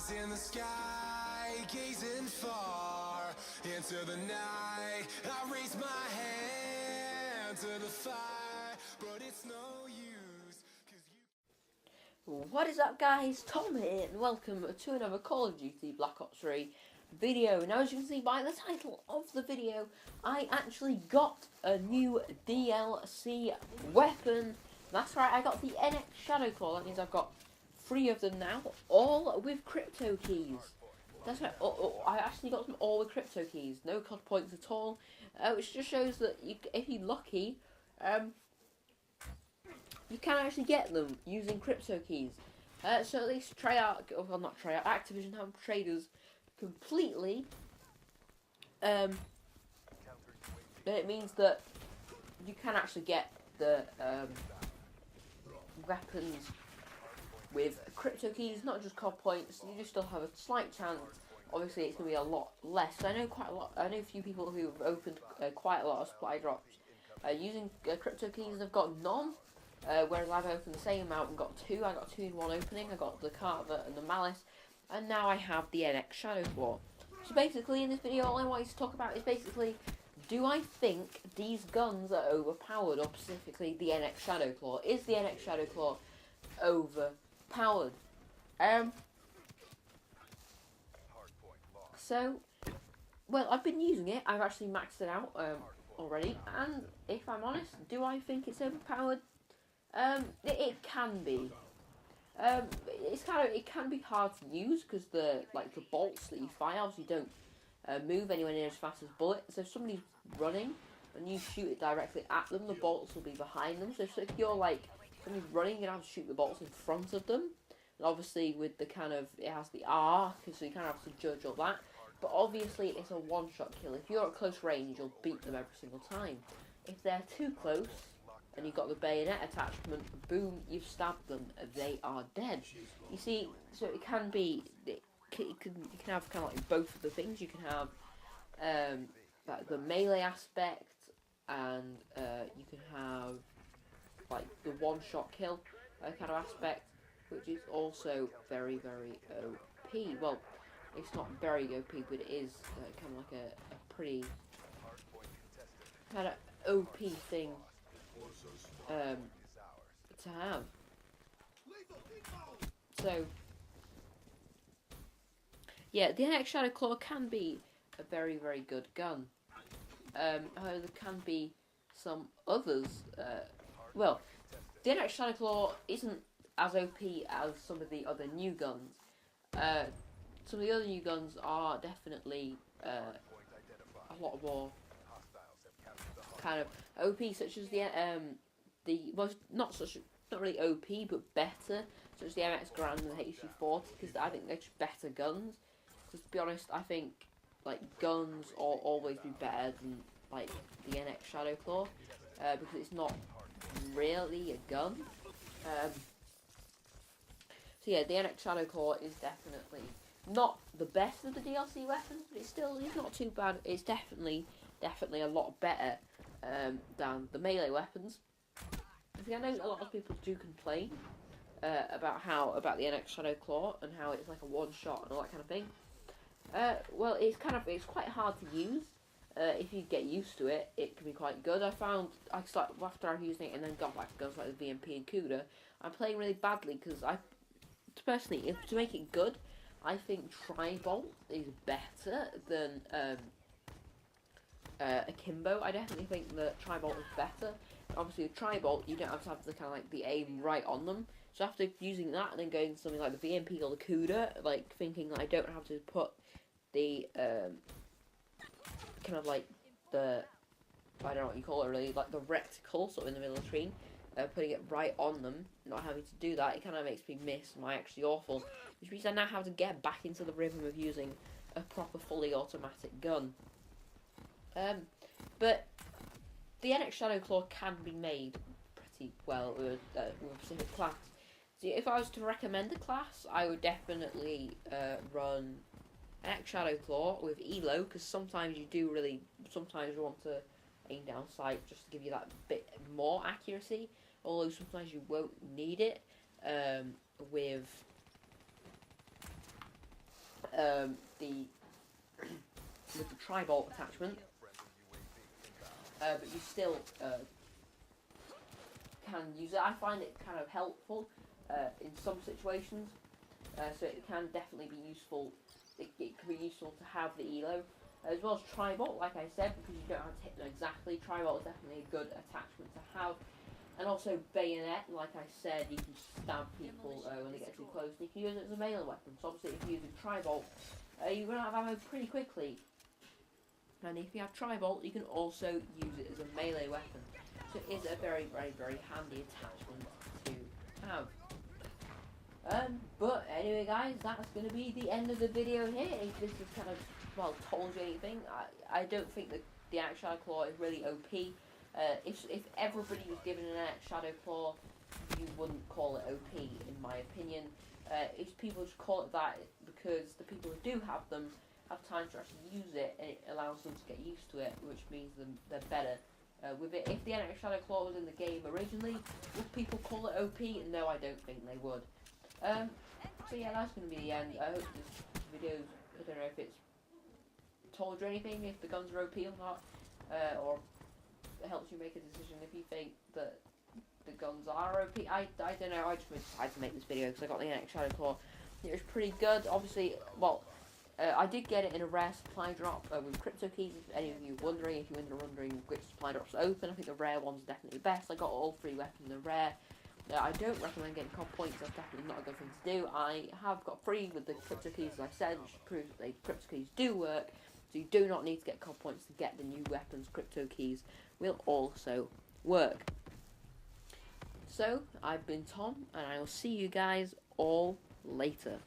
Eyes in the sky, gazing far into the night. I raise my hand to the fire, but it's no use. What is up, guys? Tom here, and welcome to another Call of Duty Black Ops 3 video. Now, as you can see by the title of the video, I actually got a new DLC weapon. That's right, I got the NX Shadowclaw. That means I've got 3 of them now, all with crypto keys. That's right, I actually got them all with crypto keys, no COD points at all, which just shows that if you're lucky, you can actually get them using crypto keys. So at least Activision have traders completely. It means that you can actually get the weapons with crypto keys, not just COD points. You just still have a slight chance. Obviously, it's going to be a lot less. I know a few people who have opened quite a lot of supply drops using crypto keys and have got none. Whereas I've opened the same amount and got 2. I got 2 in one opening. I got the Carver and the Malice, and now I have the NX Shadowclaw. So basically, in this video, all I wanted to talk about is basically, do I think these guns are overpowered, or specifically the NX Shadowclaw? Is the NX Shadowclaw overpowered? So, well, I've been using it. I've actually maxed it out already, and if I'm honest, do I think it's overpowered? It can be. It can be hard to use because the bolts that you fire obviously don't move anywhere near as fast as bullets. So if somebody's running and you shoot it directly at them, the bolts will be behind them. So if you're somebody's running, you have to shoot the bolts in front of them. And obviously with the it has the arc, so you kind of have to judge all that. But obviously it's a one-shot kill. If you're at close range, you'll beat them every single time. If they're too close and you've got the bayonet attachment, boom, you've stabbed them, they are dead. You see, so it can be, you can have kind of like both of the things. You can have the melee aspect, and you can have like the one-shot kill kind of aspect, which is also very, very OP. Well, it's not very OP, but it is kind of like a pretty kind of OP thing to have. So yeah, the NX Shadowclaw can be a very, very good gun. However, there can be some others. Well, the NX Shadowclaw isn't as OP as some of the other new guns. Some of the other new guns are definitely a lot more kind of OP, such as not really OP, but better, such as the MX Grand and the HG40, because I think they're just better guns. Because to be honest, I think guns will always be better than the NX Shadowclaw, because it's not really a gun. So yeah, the NX Shadowclaw is definitely not the best of the DLC weapons, but it's not too bad. It's definitely a lot better than the melee weapons. I know a lot of people do complain about the NX Shadowclaw and how it's like a one shot and all that kind of thing. Well, it's quite hard to use. If you get used to it, it can be quite good. After I've used it and then got back to guns like the VMP and Cuda, I'm playing really badly because personally, to make it good, I think Tri-Bolt is better than Akimbo. I definitely think that Tri-Bolt is better. Obviously, with Tri-Bolt, you don't have to have the the aim right on them. So after using that and then going to something like the VMP or the Cuda, thinking that I don't have to put the the I don't know what you call it really, the reticle sort of in the middle of the screen, putting it right on them, not having to do that, it kind of makes me miss my actually awful, which means I now have to get back into the rhythm of using a proper fully automatic gun. But the NX Shadowclaw can be made pretty well with a specific class. So if I was to recommend a class, I would definitely run NX Shadowclaw with Elo, because sometimes you want to aim down sight just to give you that bit more accuracy, although sometimes you won't need it with the with the tri-bolt attachment, but you still can use it. I find it kind of helpful in some situations, so it can definitely be useful. It can be useful to have the elo, as well as tri-bolt, like I said, because you don't have to hit them exactly. Tri-bolt is definitely a good attachment to have. And also bayonet, like I said, you can stab people when they get too close, and you can use it as a melee weapon. So obviously if you're using tri-bolt, you run out of ammo pretty quickly. And if you have tri-bolt, you can also use it as a melee weapon. So it is a very, very, very handy attachment to have. But anyway guys, that's going to be the end of the video here. If this has kind of, well, told you anything, I don't think that the NX Shadowclaw is really OP. If everybody was given an NX Shadowclaw, you wouldn't call it OP, in my opinion. If people just call it that because the people who do have them have time to actually use it, and it allows them to get used to it, which means they're better with it. If the NX Shadowclaw was in the game originally, would people call it OP? No, I don't think they would. So yeah, that's going to be the end. I hope this video, I don't know if it's told you anything, if the guns are OP or not, or it helps you make a decision if you think that the guns are OP. I don't know, I just decided to make this video because I got the NX Shadowclaw. It was pretty good, obviously. Well, I did get it in a rare supply drop with crypto keys. If any of you are wondering, if you're wondering which supply drops are open, I think the rare one's definitely best. I got all 3 weapons in rare. I don't recommend getting comp points, that's definitely not a good thing to do. I have got free with the crypto keys, as I said, which proves that the crypto keys do work. So you do not need to get comp points to get the new weapons. Crypto keys will also work. So, I've been Tom, and I will see you guys all later.